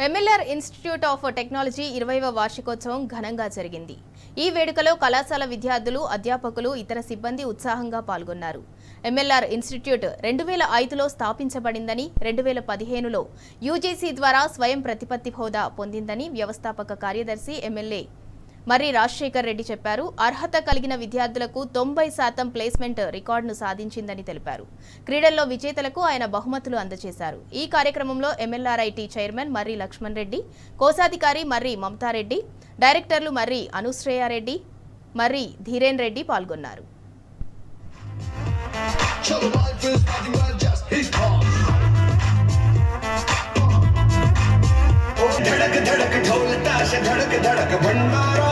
MLR institute of technology 20వ వార్షికోత్సవం ఘనంగా జరిగింది. ఈ వేడుకలో కళాశాల విద్యార్థులు, అధ్యాపకులు, ఇతర సిబ్బంది ఉత్సాహంగా పాల్గొన్నారు. ఎంఎల్ఆర్ ఇన్స్టిట్యూట్ 2005లో స్థాపించబడిందని, 2015లో యూజీసీ ద్వారా స్వయం ప్రతిపత్తి హోదా పొందిందని వ్యవస్థాపక కార్యదర్శి ఎమ్మెల్యే మర్రి రాజశేఖర్ రెడ్డి చెప్పారు. అర్హత కలిగిన విద్యార్థులకు 90% ప్లేస్మెంట్ రికార్డును సాధించిందని తెలిపారు. క్రీడల్లో విజేతలకు ఆయన బహుమతులు అందజేశారు. ఈ కార్యక్రమంలో ఎంఎల్ఆర్ఐటీ చైర్మన్ మర్రి లక్ష్మణ్ రెడ్డి, కోశాధికారి మర్రి మమతారెడ్డి, డైరెక్టర్లు మర్రి అనుశ్రేయారెడ్డి, మర్రి ధీరేన్ రెడ్డి పాల్గొన్నారు. धड़क धड़क ढोल ताश धड़क धड़क भंडारा